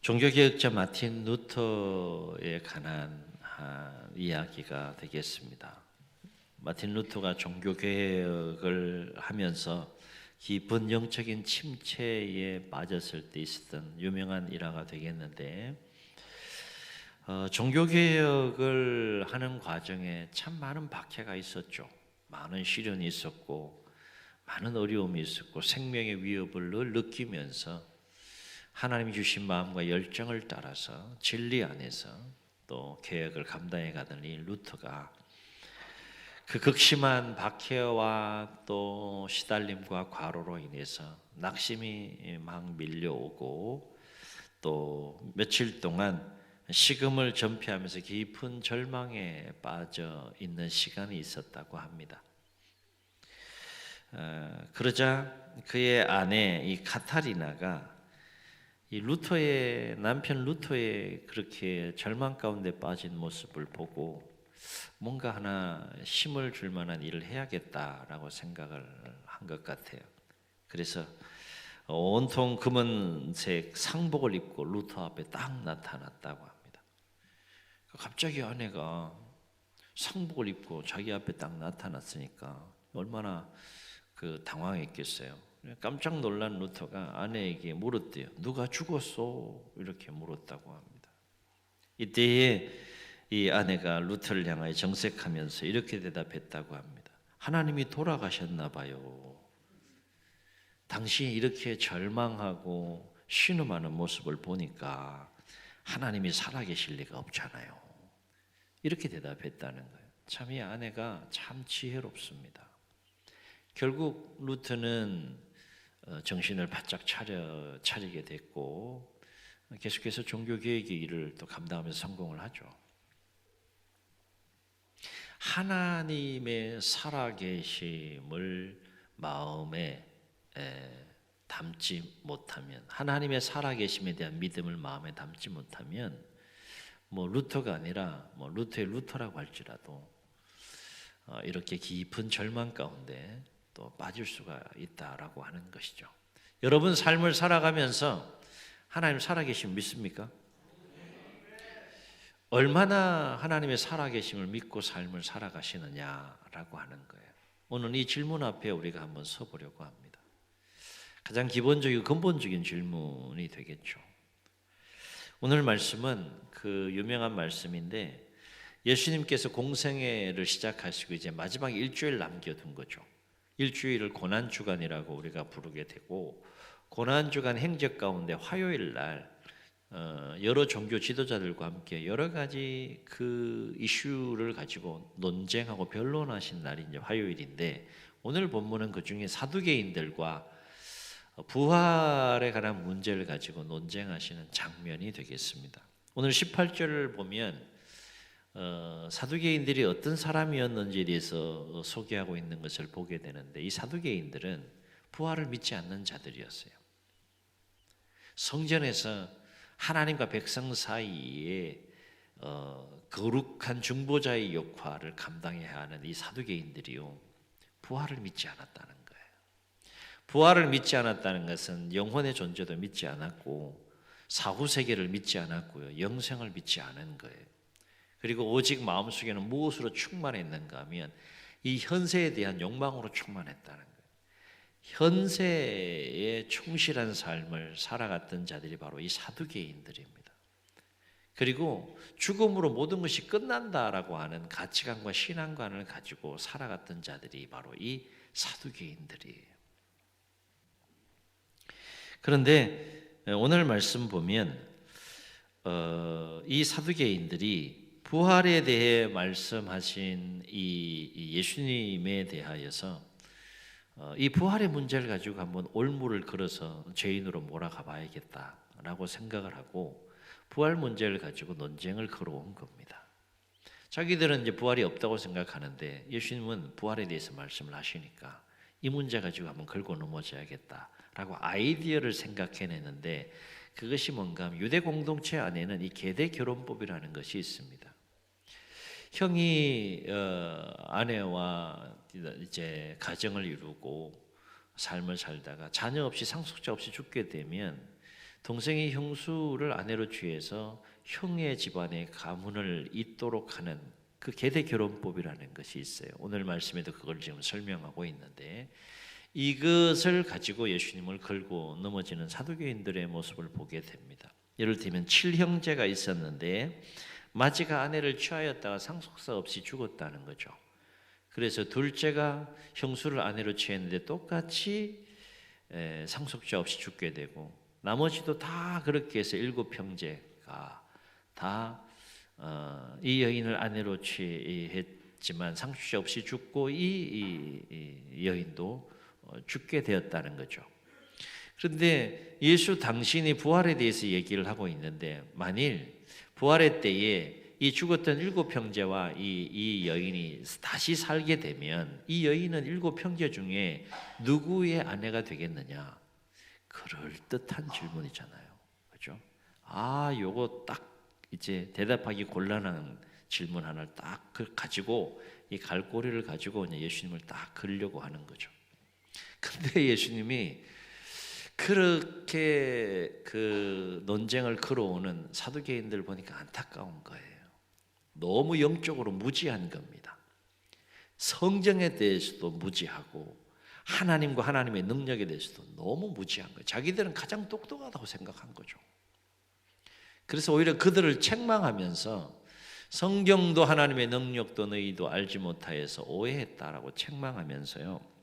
종교개혁자 마틴 루터에 관한 이야기가 되겠습니다. 마틴 루터가 종교개혁을 하면서 깊은 영적인 침체에 빠졌을 때 있었던 유명한 일화가 되겠는데, 종교개혁을 하는 과정에 참 많은 박해가 있었죠. 많은 시련이 있었고 많은 어려움이 있었고 생명의 위협을 늘 느끼면서 하나님이 주신 마음과 열정을 따라서 진리 안에서 또 개혁을 감당해 가던 이 루터가 그 극심한 박해와 또 시달림과 과로로 인해서 낙심이 막 밀려오고 또 며칠 동안 식음을 전폐하면서 깊은 절망에 빠져 있는 시간이 있었다고 합니다. 그러자 그의 아내 이 카타리나가 이 루터의 남편 루터의 그렇게 절망 가운데 빠진 모습을 보고 뭔가 하나 힘을 줄 만한 일을 해야겠다라고 생각을 한 것 같아요. 그래서 온통 검은색 상복을 입고 루터 앞에 딱 나타났다고 합니다. 갑자기 아내가 상복을 입고 자기 앞에 딱 나타났으니까 얼마나 당황했겠어요. 깜짝 놀란 루터가 아내에게 물었대요. 누가 죽었어? 이렇게 물었다고 합니다. 이때에 이 아내가 루터를 향하여 정색하면서 이렇게 대답했다고 합니다. 하나님이 돌아가셨나 봐요. 당신이 이렇게 절망하고 신음하는 모습을 보니까 하나님이 살아계실 리가 없잖아요. 이렇게 대답했다는 거예요. 참 이 아내가 참 지혜롭습니다. 결국 루터는 정신을 바짝 차리게 됐고 계속해서 종교개혁의 일을 또 감당하면서 성공을 하죠. 하나님의 살아계심을 마음에 담지 못하면, 하나님의 살아계심에 대한 믿음을 마음에 담지 못하면 루터가 아니라 루터의 루터라고 할지라도 이렇게 깊은 절망 가운데 또 빠질 수가 있다라고 하는 것이죠. 여러분 삶을 살아가면서 하나님 살아계심 믿습니까? 얼마나 하나님의 살아계심을 믿고 삶을 살아가시느냐라고 하는 거예요. 오늘 이 질문 앞에 우리가 한번 서보려고 합니다. 가장 기본적이고 근본적인 질문이 되겠죠. 오늘 말씀은 그 유명한 말씀인데 예수님께서 공생애를 시작하시고 이제 마지막 일주일 남겨둔 거죠. 일주일을 고난주간이라고 우리가 부르게 되고, 고난주간 행적 가운데 화요일 날 여러 종교 지도자들과 함께 여러 가지 그 이슈를 가지고 논쟁하고 변론하신 날이 이제 화요일인데, 오늘 본문은 그 중에 사두개인들과 부활에 관한 문제를 가지고 논쟁하시는 장면이 되겠습니다. 오늘 18절을 보면 사두개인들이 어떤 사람이었는지에 대해서 소개하고 있는 것을 보게 되는데, 이 사두개인들은 부활을 믿지 않는 자들이었어요. 성전에서 하나님과 백성 사이에 거룩한 중보자의 역할을 감당해야 하는 이 사두개인들이요, 부활을 믿지 않았다는 거예요. 부활을 믿지 않았다는 것은 영혼의 존재도 믿지 않았고 사후세계를 믿지 않았고요, 영생을 믿지 않은 거예요. 그리고 오직 마음속에는 무엇으로 충만했는가 하면 이 현세에 대한 욕망으로 충만했다는 거예요. 현세에 충실한 삶을 살아갔던 자들이 바로 이 사두개인들입니다. 그리고 죽음으로 모든 것이 끝난다라고 하는 가치관과 신앙관을 가지고 살아갔던 자들이 바로 이 사두개인들이에요. 그런데 오늘 말씀 보면 이 사두개인들이 부활에 대해 말씀하신 이 예수님에 대하여서 이 부활의 문제를 가지고 한번 올무를 걸어서 죄인으로 몰아가 봐야겠다라고 생각을 하고 부활 문제를 가지고 논쟁을 걸어온 겁니다. 자기들은 이제 부활이 없다고 생각하는데 예수님은 부활에 대해서 말씀을 하시니까 이 문제 가지고 한번 걸고 넘어져야겠다라고 아이디어를 생각해내는데, 그것이 뭔가 하면 유대 공동체 안에는 이 계대 결혼법이라는 것이 있습니다. 형이 아내와 이제 가정을 이루고 삶을 살다가 자녀 없이 상속자 없이 죽게 되면 동생이 형수를 아내로 취해서 형의 집안에 가문을 잇도록 하는 그 계대 결혼법이라는 것이 있어요. 오늘 말씀에도 그걸 지금 설명하고 있는데, 이것을 가지고 예수님을 걸고 넘어지는 사두개인들의 모습을 보게 됩니다. 예를 들면 7형제가 있었는데 마지가 아내를 취하였다가 상속사 없이 죽었다는 거죠. 그래서 둘째가 형수를 아내로 취했는데 똑같이 상속자 없이 죽게 되고, 나머지도 다 그렇게 해서 7형제가 다 이 여인을 아내로 취했지만 상속자 없이 죽고 이 여인도 죽게 되었다는 거죠. 그런데 예수 당신이 부활에 대해서 얘기를 하고 있는데, 만일 부활의 때에 이 죽었던 7형제와 이 여인이 다시 살게 되면 이 여인은 7형제 중에 누구의 아내가 되겠느냐? 그럴듯한 질문이잖아요. 그렇죠? 요거 딱 이제 대답하기 곤란한 질문 하나를 딱 가지고, 이 갈고리를 가지고 예수님을 딱 걸려고 하는 거죠. 근데 예수님이 그렇게 그 논쟁을 걸어오는 사두개인들 보니까 안타까운 거예요. 너무 영적으로 무지한 겁니다. 성경에 대해서도 무지하고 하나님과 하나님의 능력에 대해서도 너무 무지한 거예요. 자기들은 가장 똑똑하다고 생각한 거죠. 그래서 오히려 그들을 책망하면서 성경도 하나님의 능력도 너희도 알지 못하여서 오해했다라고 책망하면서요,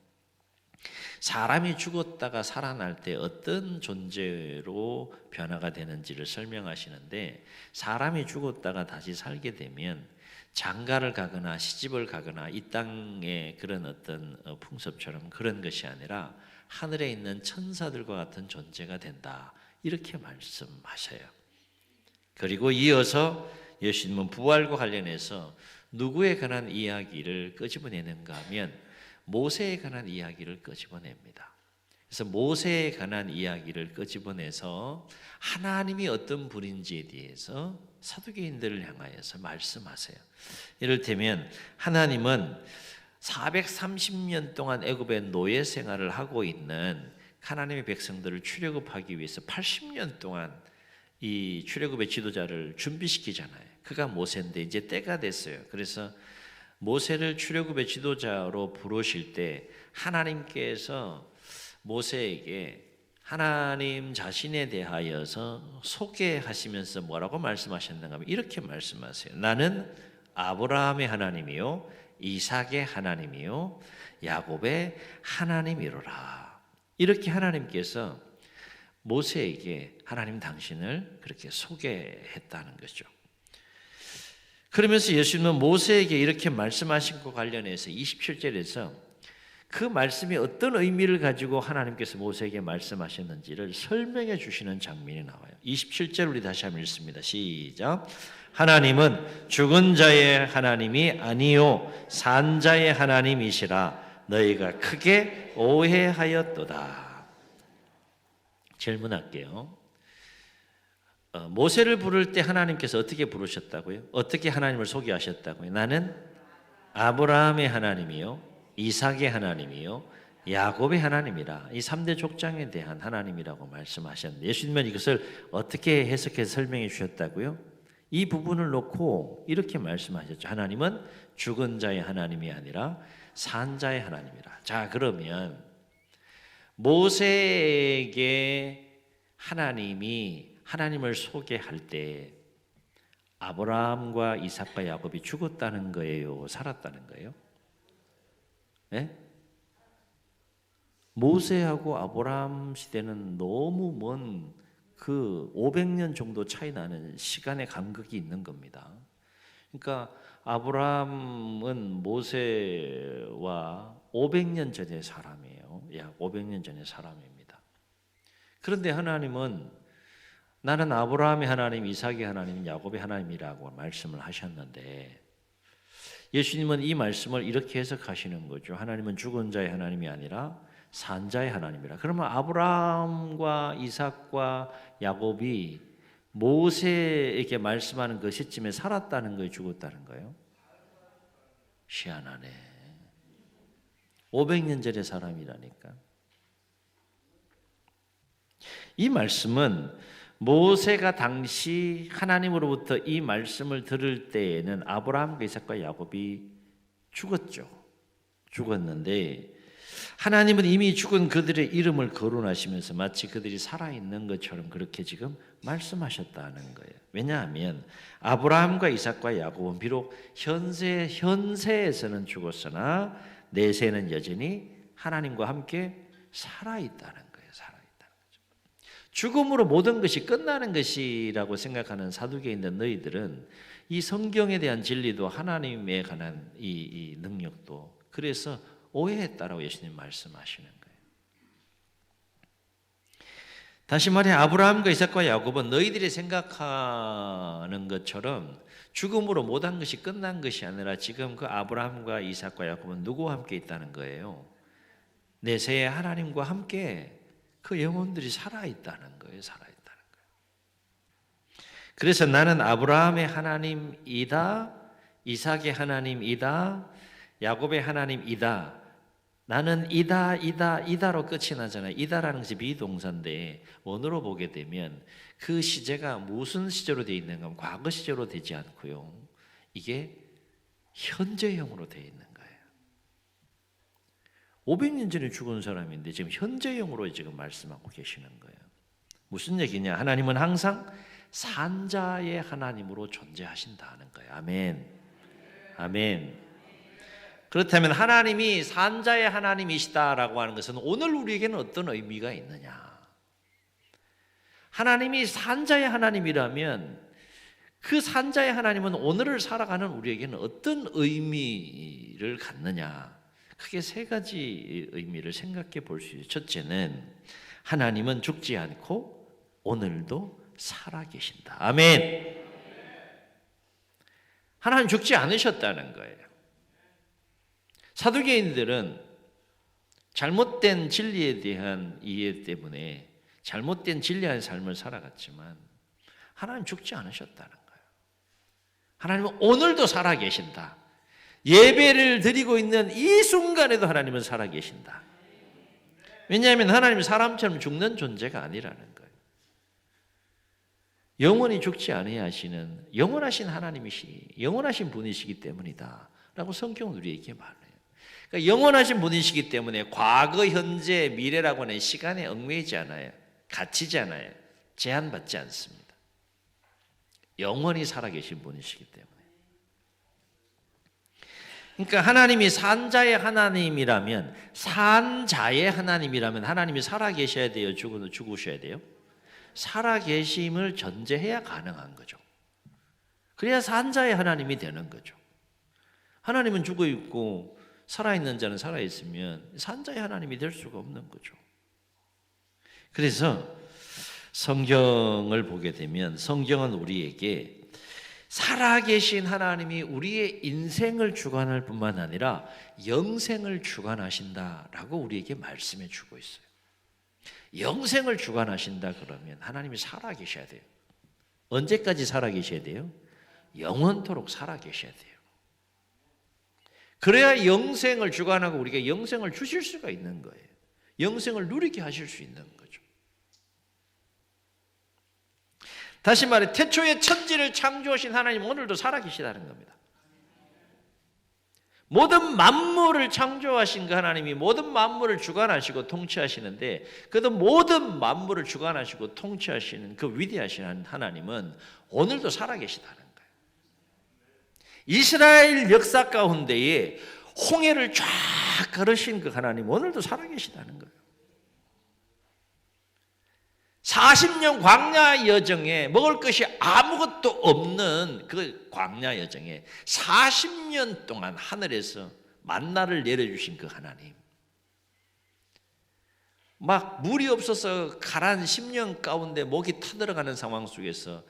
사람이 죽었다가 살아날 때 어떤 존재로 변화가 되는지를 설명하시는데, 사람이 죽었다가 다시 살게 되면 장가를 가거나 시집을 가거나 이 땅의 그런 어떤 풍습처럼 그런 것이 아니라 하늘에 있는 천사들과 같은 존재가 된다, 이렇게 말씀하셔요. 그리고 이어서 예수님은 부활과 관련해서 누구에 관한 이야기를 끄집어내는가 하면 모세에 관한 이야기를 끄집어냅니다. 그래서 모세에 관한 이야기를 끄집어내서 하나님이 어떤 분인지에 대해서 사두개인들을 향하여서 말씀하세요. 이를테면 하나님은 430년 동안 애굽의 노예 생활을 하고 있는 하나님의 백성들을 출애굽하기 위해서 80년 동안 이 출애굽의 지도자를 준비시키잖아요. 그가 모세인데 이제 때가 됐어요. 그래서 모세를 출애굽의 지도자로 부르실 때 하나님께서 모세에게 하나님 자신에 대하여서 소개하시면서 뭐라고 말씀하셨는가 하면 이렇게 말씀하세요. 나는 아브라함의 하나님이요 이삭의 하나님이요 야곱의 하나님이로라. 이렇게 하나님께서 모세에게 하나님 당신을 그렇게 소개했다는 거죠. 그러면서 예수님은 모세에게 이렇게 말씀하신 것과 관련해서 27절에서 그 말씀이 어떤 의미를 가지고 하나님께서 모세에게 말씀하셨는지를 설명해 주시는 장면이 나와요. 27절 우리 다시 한번 읽습니다. 시작. 하나님은 죽은 자의 하나님이 아니요 산 자의 하나님이시라 너희가 크게 오해하였도다. 질문할게요. 모세를 부를 때 하나님께서 어떻게 부르셨다고요? 어떻게 하나님을 소개하셨다고요? 나는 아브라함의 하나님이요 이삭의 하나님이요 야곱의 하나님이라. 이 3대 족장에 대한 하나님이라고 말씀하셨는데 예수님은 이것을 어떻게 해석해서 설명해 주셨다고요? 이 부분을 놓고 이렇게 말씀하셨죠. 하나님은 죽은 자의 하나님이 아니라 산 자의 하나님이라. 자, 그러면 모세에게 하나님이 하나님을 소개할 때 아브라함과 이삭과 야곱이 죽었다는 거예요? 살았다는 거예요? 네? 모세하고 아브라함 시대는 너무 먼 그 500년 정도 차이 나는 시간의 간극이 있는 겁니다. 그러니까 아브라함은 모세와 500년 전의 사람이에요. 약 500년 전의 사람입니다. 그런데 하나님은 나는 아브라함의 하나님, 이삭의 하나님, 야곱의 하나님이라고 말씀을 하셨는데 예수님은 이 말씀을 이렇게 해석하시는 거죠. 하나님은 죽은 자의 하나님이 아니라 산 자의 하나님이라. 그러면 아브라함과 이삭과 야곱이 모세에게 말씀하는 그 시점에 살았다는 거예요, 죽었다는 거예요? 희한하네. 500년 전의 사람이라니까. 이 말씀은 모세가 당시 하나님으로부터 이 말씀을 들을 때에는 아브라함과 이삭과 야곱이 죽었는데 하나님은 이미 죽은 그들의 이름을 거론하시면서 마치 그들이 살아있는 것처럼 그렇게 지금 말씀하셨다는 거예요. 왜냐하면 아브라함과 이삭과 야곱은 비록 현세에서는 죽었으나 내세는 여전히 하나님과 함께 살아있다는 거예요. 살아있다는 거죠. 죽음으로 모든 것이 끝나는 것이라고 생각하는 사두개인들 너희들은 이 성경에 대한 진리도 하나님에 관한 이 능력도 그래서 오해했다라고 예수님 말씀하시는 거예요. 다시 말해 아브라함과 이삭과 야곱은 너희들이 생각하는 것처럼 죽음으로 모든 것이 끝난 것이 아니라 지금 그 아브라함과 이삭과 야곱은 누구와 함께 있다는 거예요? 내세에 하나님과 함께 그 영혼들이 살아있다는 거예요. 살아있다는 거예요. 그래서 나는 아브라함의 하나님이다, 이삭의 하나님이다, 야곱의 하나님이다. 나는 이다로 끝이 나잖아요. 이다라는 것이 비동사인데 원어로 보게 되면 그 시제가 무슨 시제로 되어 있는가 하면 과거 시제로 되지 않고요. 이게 현재형으로 되어 있는 거예요. 500년 전에 죽은 사람인데 지금 현재형으로 지금 말씀하고 계시는 거예요. 무슨 얘기냐? 하나님은 항상 산자의 하나님으로 존재하신다는 거예요. 아멘. 아멘. 그렇다면 하나님이 산자의 하나님이시다라고 하는 것은 오늘 우리에게는 어떤 의미가 있느냐? 하나님이 산자의 하나님이라면 그 산자의 하나님은 오늘을 살아가는 우리에게는 어떤 의미를 갖느냐? 크게 세 가지 의미를 생각해 볼 수 있어요. 첫째는 하나님은 죽지 않고 오늘도 살아계신다. 아멘. 하나님 죽지 않으셨다는 거예요. 사두개인들은 잘못된 진리에 대한 이해 때문에 잘못된 진리한 삶을 살아갔지만 하나님 죽지 않으셨다는 거예요. 하나님은 오늘도 살아계신다. 예배를 드리고 있는 이 순간에도 하나님은 살아계신다. 왜냐하면 하나님은 사람처럼 죽는 존재가 아니라는 거예요. 영원히 죽지 아니하시는 하시는 영원하신 영원하신 분이시기 때문이다 라고 성경은 우리에게 말해요. 그러니까 영원하신 분이시기 때문에 과거, 현재, 미래라고 하는 시간에 얽매이지 않아요. 갇히지 않아요. 제한받지 않습니다. 영원히 살아계신 분이시기 때문에. 그러니까 하나님이 산자의 하나님이라면 하나님이 살아계셔야 돼요? 죽으셔야 돼요? 살아계심을 전제해야 가능한 거죠. 그래야 산자의 하나님이 되는 거죠. 하나님은 죽어 있고 살아있는 자는 살아있으면 산자의 하나님이 될 수가 없는 거죠. 그래서 성경을 보게 되면 성경은 우리에게 살아계신 하나님이 우리의 인생을 주관할 뿐만 아니라 영생을 주관하신다라고 우리에게 말씀해 주고 있어요. 영생을 주관하신다 그러면 하나님이 살아계셔야 돼요. 언제까지 살아계셔야 돼요? 영원토록 살아계셔야 돼요. 그래야 영생을 주관하고 우리가 영생을 주실 수가 있는 거예요. 영생을 누리게 하실 수 있는 거죠. 다시 말해 태초에 천지를 창조하신 하나님 오늘도 살아계시다는 겁니다. 모든 만물을 창조하신 그 하나님이 모든 만물을 주관하시고 통치하시는데 그래도 모든 만물을 주관하시고 통치하시는 그 위대하신 하나님은 오늘도 살아계시다는 거예요. 이스라엘 역사 가운데에 홍해를 쫙 걸으신 그 하나님 오늘도 살아계시다는 거예요. 40년 광야 여정에 먹을 것이 아무것도 없는 그 광야 여정에 40년 동안 하늘에서 만나를 내려주신 그 하나님, 막 물이 없어서 가란 10년 가운데 목이 타들어가는 상황 속에서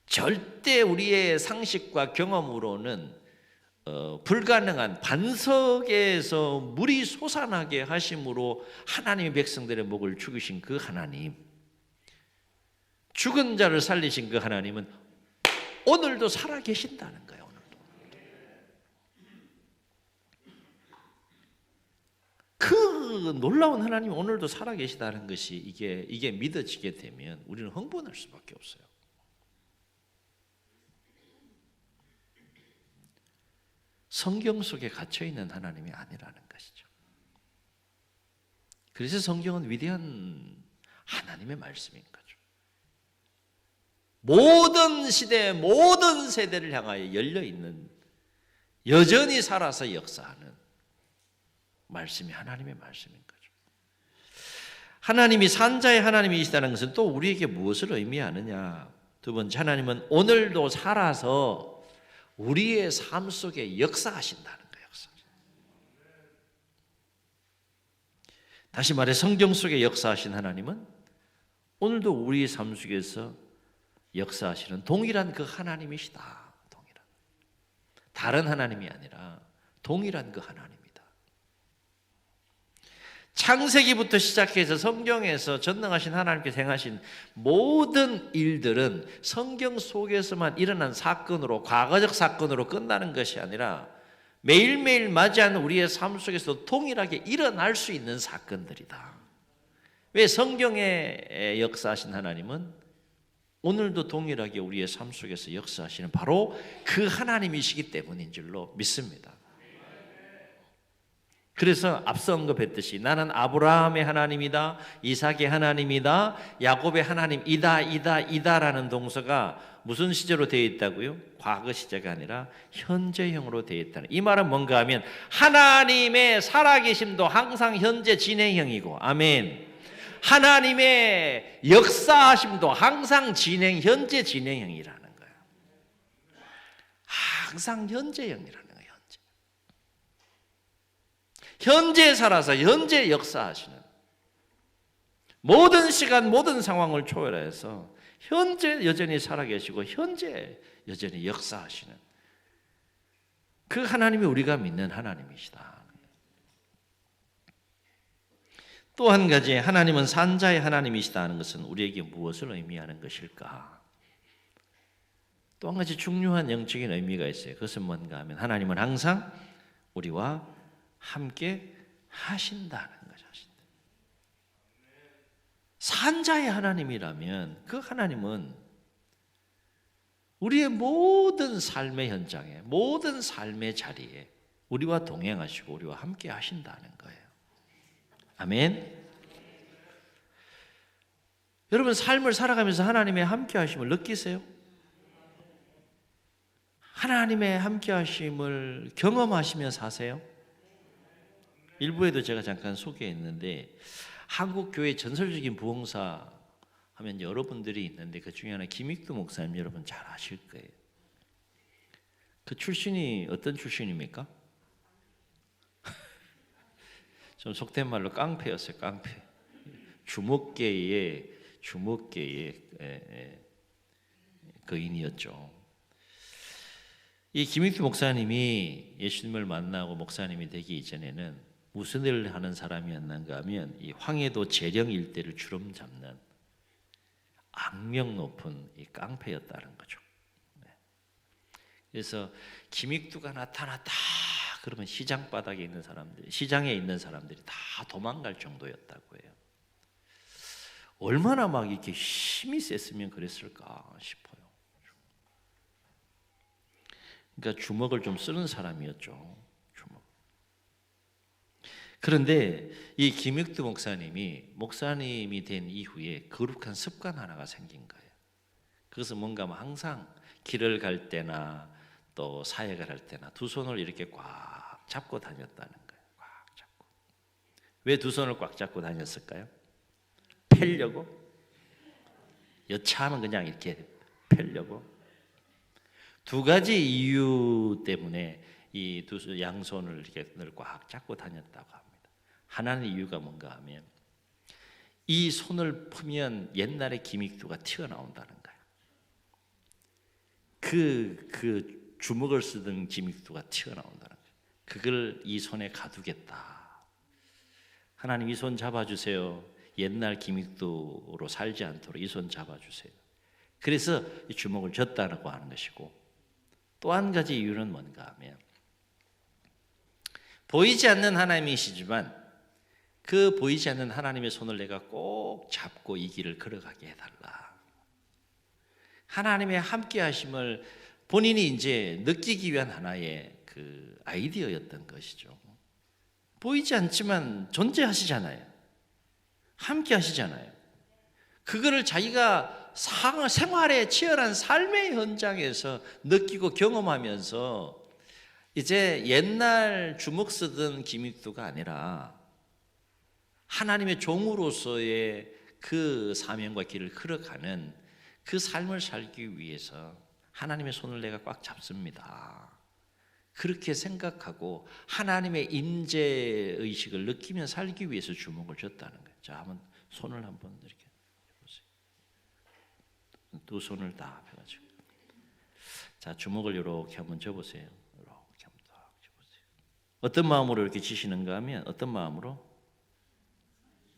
절대 우리의 상식과 경험으로는 불가능한 반석에서 물이 솟아나게 하심으로 하나님의 백성들의 목을 죽이신 그 하나님, 죽은 자를 살리신 그 하나님은 오늘도 살아계신다는 거예요. 오늘도. 그 놀라운 하나님이 오늘도 살아계시다는 것이 이게 믿어지게 되면 우리는 흥분할 수밖에 없어요. 성경 속에 갇혀 있는 하나님이 아니라는 것이죠. 그래서 성경은 위대한 하나님의 말씀인 거죠. 모든 시대, 모든 세대를 향하여 열려 있는, 여전히 살아서 역사하는 말씀이 하나님의 말씀인 거죠. 하나님이 산자의 하나님이시다는 것은 또 우리에게 무엇을 의미하느냐? 두 번째, 하나님은 오늘도 살아서 우리의 삶 속에 역사하신다는 거예요. 다시 말해 성경 속에 역사하신 하나님은 오늘도 우리의 삶 속에서 역사하시는 동일한 그 하나님이시다. 동일한. 다른 하나님이 아니라 동일한 그 하나님이다. 창세기부터 시작해서 성경에서 전능하신 하나님께서 행하신 모든 일들은 성경 속에서만 일어난 사건으로, 과거적 사건으로 끝나는 것이 아니라 매일매일 맞이하는 우리의 삶 속에서 동일하게 일어날 수 있는 사건들이다. 왜? 성경에 역사하신 하나님은 오늘도 동일하게 우리의 삶 속에서 역사하시는 바로 그 하나님이시기 때문인 줄로 믿습니다. 그래서 앞서 언급했듯이 나는 아브라함의 하나님이다, 이삭의 하나님이다, 야곱의 하나님이다라는 동사가 무슨 시제로 되어 있다고요? 과거 시제가 아니라 현재형으로 되어 있다는. 이 말은 뭔가 하면 하나님의 살아계심도 항상 현재 진행형이고, 아멘. 하나님의 역사하심도 항상 현재 진행형이라는 거예요. 항상 현재형이라는 거예요. 현재 살아서 현재 역사하시는, 모든 시간 모든 상황을 초월해서 현재 여전히 살아계시고 현재 여전히 역사하시는 그 하나님이 우리가 믿는 하나님이시다. 또 한 가지, 하나님은 산자의 하나님이시다 하는 것은 우리에게 무엇을 의미하는 것일까? 또 한 가지 중요한 영적인 의미가 있어요. 그것은 뭔가 하면 하나님은 항상 우리와 함께 하신다는 거죠. 산자의 하나님이라면 그 하나님은 우리의 모든 삶의 현장에, 모든 삶의 자리에 우리와 동행하시고 우리와 함께 하신다는 거예요. 아멘. 여러분 삶을 살아가면서 하나님의 함께 하심을 느끼세요? 하나님의 함께 하심을 경험하시며 사세요? 일부에도 제가 잠깐 소개했는데 한국 교회 전설적인 부흥사 하면 여러분들이 있는데 그 중에 하나 김익두 목사님 여러분 잘 아실 거예요. 그 출신이 어떤 출신입니까? 좀 속된 말로 깡패였어요. 깡패. 주목계의 거인이었죠. 이 김익두 목사님이 예수님을 만나고 목사님이 되기 이전에는 무슨 일을 하는 사람이었는가 하면 이 황해도 재령 일대를 주름 잡는 악명 높은 이 깡패였다는 거죠. 그래서 김익두가 나타났다 그러면 시장 바닥에 있는 사람들이, 시장에 있는 사람들이 다 도망갈 정도였다고 해요. 얼마나 막 이렇게 힘이 셌으면 그랬을까 싶어요. 그러니까 주먹을 좀 쓰는 사람이었죠. 그런데 이 김익두 목사님이 된 이후에 거룩한 습관 하나가 생긴 거예요. 그것은 뭔가 항상 길을 갈 때나 또 사역을 할 때나 두 손을 이렇게 꽉 잡고 다녔다는 거예요. 꽉 잡고. 왜 두 손을 꽉 잡고 다녔을까요? 펴려고? 여차하면 그냥 이렇게 펴려고? 두 가지 이유 때문에 이 두 양손을 이렇게 늘 꽉 잡고 다녔다고 합니다. 하나는 이유가 뭔가 하면 이 손을 푸면 옛날에 김익두가 튀어나온다는 거예요. 그 주먹을 쓰던 김익두가 튀어나온다는 거예요. 그걸 이 손에 가두겠다. 하나님 이 손 잡아주세요. 옛날 김익두로 살지 않도록 이 손 잡아주세요. 그래서 이 주먹을 줬다고 하는 것이고, 또 한 가지 이유는 뭔가 하면 보이지 않는 하나님이시지만 그 보이지 않는 하나님의 손을 내가 꼭 잡고 이 길을 걸어가게 해달라. 하나님의 함께 하심을 본인이 이제 느끼기 위한 하나의 그 아이디어였던 것이죠. 보이지 않지만 존재하시잖아요. 함께 하시잖아요. 그거를 자기가 생활의 치열한 삶의 현장에서 느끼고 경험하면서 이제 옛날 주먹 쓰던 기믹도가 아니라 하나님의 종으로서의 그 사명과 길을 걸어가는 그 삶을 살기 위해서 하나님의 손을 내가 꽉 잡습니다. 그렇게 생각하고 하나님의 임재의식을 느끼며 살기 위해서 주목을 줬다는 거예요. 자, 한번 손을 한번 이렇게 보세요. 두 손을 다 펴가지고. 자, 주먹을 이렇게 한번 져보세요. 이렇게 한번 딱 져보세요. 어떤 마음으로 이렇게 지시는가 하면 어떤 마음으로?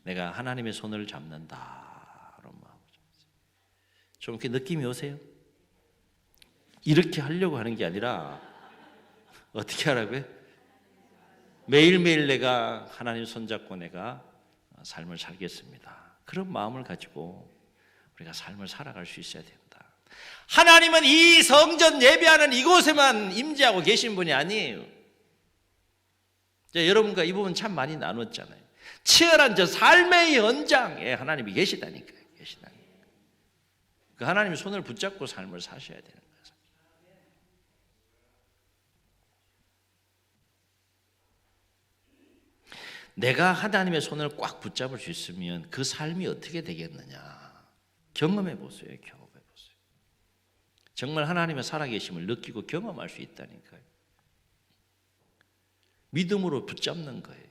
내가 하나님의 손을 잡는다. 그런 마음으로 잡으세요. 좀 이렇게 느낌이 오세요? 이렇게 하려고 하는 게 아니라 어떻게 하라고요? 매일매일 내가 하나님 손잡고 내가 삶을 살겠습니다. 그런 마음을 가지고 우리가 삶을 살아갈 수 있어야 된다. 하나님은 이 성전 예배하는 이곳에만 임재하고 계신 분이 아니에요. 여러분과 이 부분 참 많이 나눴잖아요. 치열한 저 삶의 현장에 하나님이 계시다니까요. 그 하나님의 손을 붙잡고 삶을 사셔야 되는 거예요. 내가 하나님의 손을 꽉 붙잡을 수 있으면 그 삶이 어떻게 되겠느냐. 경험해 보세요. 정말 하나님의 살아계심을 느끼고 경험할 수 있다니까요. 믿음으로 붙잡는 거예요.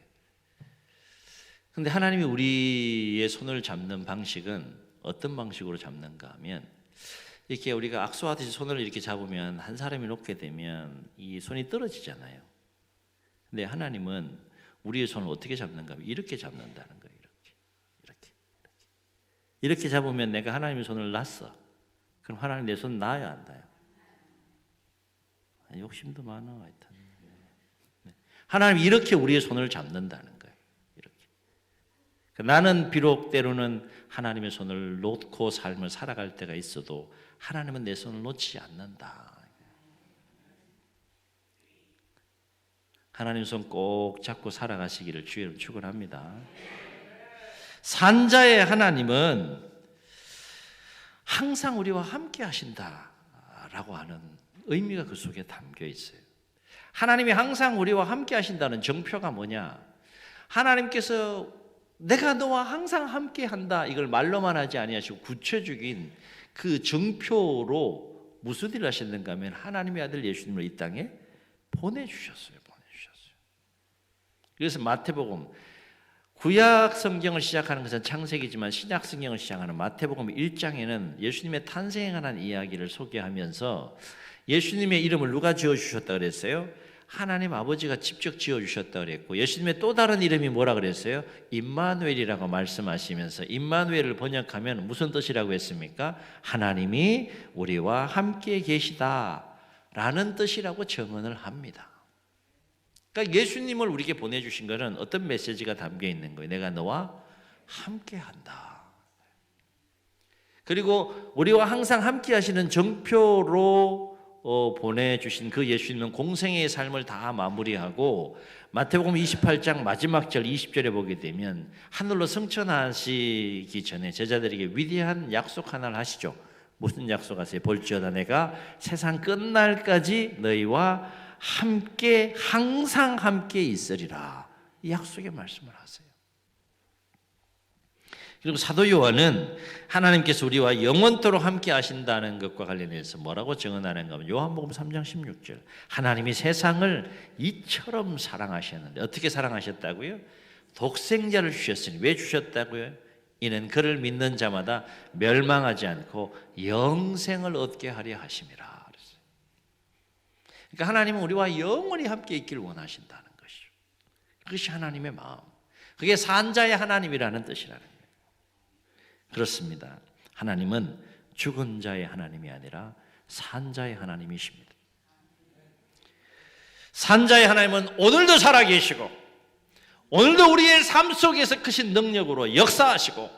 그런데 하나님이 우리의 손을 잡는 방식은 어떤 방식으로 잡는가 하면 이렇게 우리가 악수하듯이 손을 이렇게 잡으면 한 사람이 놓게 되면 이 손이 떨어지잖아요. 근데 하나님은 우리의 손을 어떻게 잡는가 하면 이렇게 잡는다는 거예요. 이렇게 잡으면 내가 하나님의 손을 놨어. 그럼 하나님 내 손 놔야 안 놔요? 욕심도 많아. 하여튼. 하나님이 이렇게 우리의 손을 잡는다는 거예요. 이렇게. 나는 비록 때로는 하나님의 손을 놓고 삶을 살아갈 때가 있어도 하나님은 내 손을 놓지 않는다. 하나님 손 꼭 잡고 살아가시기를 주의로 축원합니다. 산자의 하나님은 항상 우리와 함께 하신다라고 하는 의미가 그 속에 담겨 있어요. 하나님이 항상 우리와 함께 하신다는 정표가 뭐냐? 하나님께서 내가 너와 항상 함께 한다 이걸 말로만 하지 아니하시고 구체적인 그 정표로 무슨 일을 하셨는가 하면 하나님의 아들 예수님을 이 땅에 보내주셨어요. 그래서 마태복음 구약 성경을 시작하는 것은 창세기지만 신약 성경을 시작하는 마태복음 1장에는 예수님의 탄생에 관한 이야기를 소개하면서 예수님의 이름을 누가 지어주셨다 그랬어요? 하나님 아버지가 직접 지어주셨다 그랬고 예수님의 또 다른 이름이 뭐라 그랬어요? 임마누엘이라고 말씀하시면서 임마누엘을 번역하면 무슨 뜻이라고 했습니까? 하나님이 우리와 함께 계시다라는 뜻이라고 정언을 합니다. 그러니까 예수님을 우리에게 보내주신 것은 어떤 메시지가 담겨 있는 거예요? 내가 너와 함께 한다. 그리고 우리와 항상 함께 하시는 정표로 보내주신 그 예수님은 공생애의 삶을 다 마무리하고 마태복음 28장 마지막 절 20절에 보게 되면 하늘로 승천하시기 전에 제자들에게 위대한 약속 하나를 하시죠. 무슨 약속하세요? 볼지어다 내가 세상 끝날까지 너희와 함께 항상 함께 있으리라. 이 약속의 말씀을 하세요. 그리고 사도 요한은 하나님께서 우리와 영원토록 함께 하신다는 것과 관련해서 뭐라고 증언하는가 하면 요한복음 3장 16절 하나님이 세상을 이처럼 사랑하셨는데 어떻게 사랑하셨다고요? 독생자를 주셨으니 왜 주셨다고요? 이는 그를 믿는 자마다 멸망하지 않고 영생을 얻게 하려 하심이라. 그러니까 하나님은 우리와 영원히 함께 있기를 원하신다는 것이죠. 그것이 하나님의 마음. 그게 산자의 하나님이라는 뜻이라는 거예요. 그렇습니다. 하나님은 죽은 자의 하나님이 아니라 산자의 하나님이십니다. 산자의 하나님은 오늘도 살아계시고 오늘도 우리의 삶 속에서 크신 능력으로 역사하시고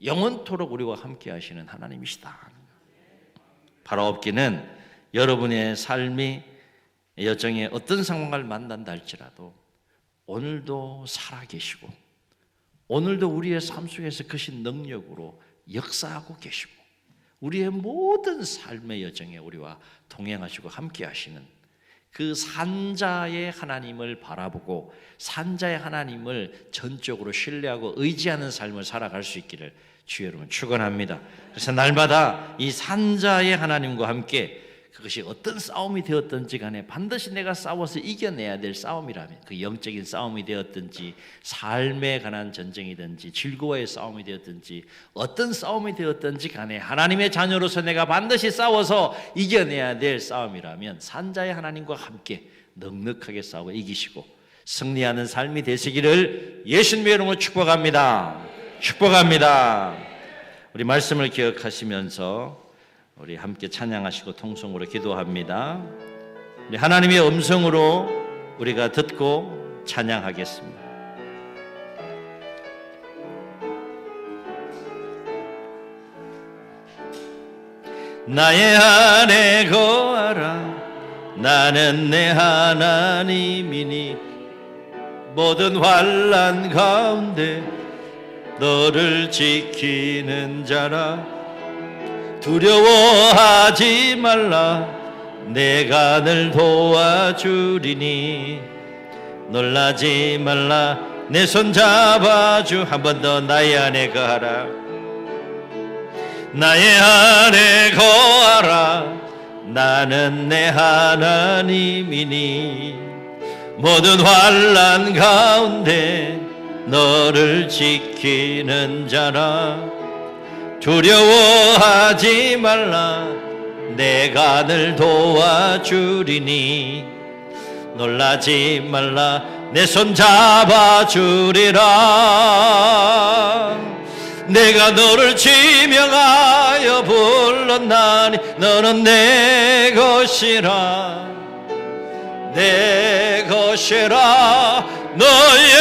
영원토록 우리와 함께 하시는 하나님이시다. 바로 없기는 여러분의 삶이 여정에 어떤 상황을 만난다 할지라도 오늘도 살아계시고 오늘도 우리의 삶 속에서 크신 능력으로 역사하고 계시고 우리의 모든 삶의 여정에 우리와 동행하시고 함께 하시는 그 산자의 하나님을 바라보고 산자의 하나님을 전적으로 신뢰하고 의지하는 삶을 살아갈 수 있기를 주의 이름으로 축원합니다. 그래서 날마다 이 산자의 하나님과 함께 그것이 어떤 싸움이 되었든지 간에 반드시 내가 싸워서 이겨내야 될 싸움이라면 그 영적인 싸움이 되었든지 삶에 관한 전쟁이든지 즐거워의 싸움이 되었든지 어떤 싸움이 되었든지 간에 하나님의 자녀로서 내가 반드시 싸워서 이겨내야 될 싸움이라면 산자의 하나님과 함께 넉넉하게 싸워 이기시고 승리하는 삶이 되시기를 예수님의 이름으로 축복합니다. 축복합니다. 우리 말씀을 기억하시면서 우리 함께 찬양하시고 통성으로 기도합니다. 우리 하나님의 음성으로 우리가 듣고 찬양하겠습니다. 나의 안에 거하라 나는 내 하나님이니 모든 환난 가운데 너를 지키는 자라 두려워하지 말라 내가 늘 도와주리니 놀라지 말라 내 손 잡아주 한 번 더 나의 안에 거하라 나의 안에 거하라 나는 내 하나님이니 모든 환난 가운데 너를 지키는 자라 두려워하지 말라 내가 늘 도와주리니 놀라지 말라 내 손 잡아주리라 내가 너를 지명하여 불렀나니 너는 내 것이라 내 것이라 너의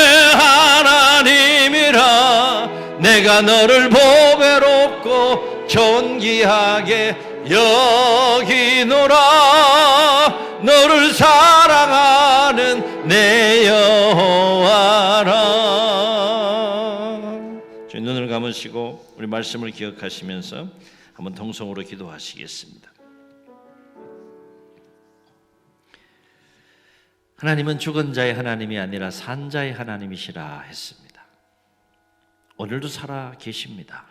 하나님이라 내가 너를 보배롭고 존귀하게 여기노라 너를 사랑하는 내 여호와라. 주님 눈을 감으시고 우리 말씀을 기억하시면서 한번 통성으로 기도하시겠습니다. 하나님은 죽은 자의 하나님이 아니라 산 자의 하나님이시라 했습니다. 오늘도 살아 계십니다.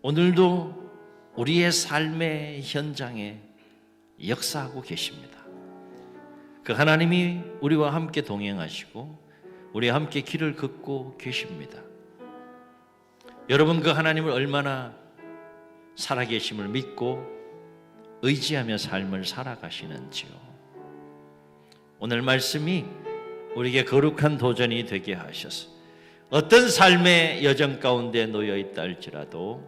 오늘도 우리의 삶의 현장에 역사하고 계십니다. 그 하나님이 우리와 함께 동행하시고 우리와 함께 길을 걷고 계십니다. 여러분 그 하나님을 얼마나 살아계심을 믿고 의지하며 삶을 살아가시는지요. 오늘 말씀이 우리에게 거룩한 도전이 되게 하셔서 어떤 삶의 여정 가운데 놓여 있다 할지라도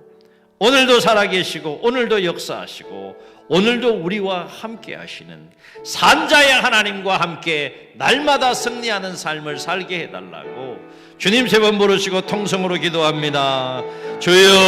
오늘도 살아계시고 오늘도 역사하시고 오늘도 우리와 함께 하시는 산자의 하나님과 함께 날마다 승리하는 삶을 살게 해달라고 주님 세 번 부르시고 통성으로 기도합니다. 주여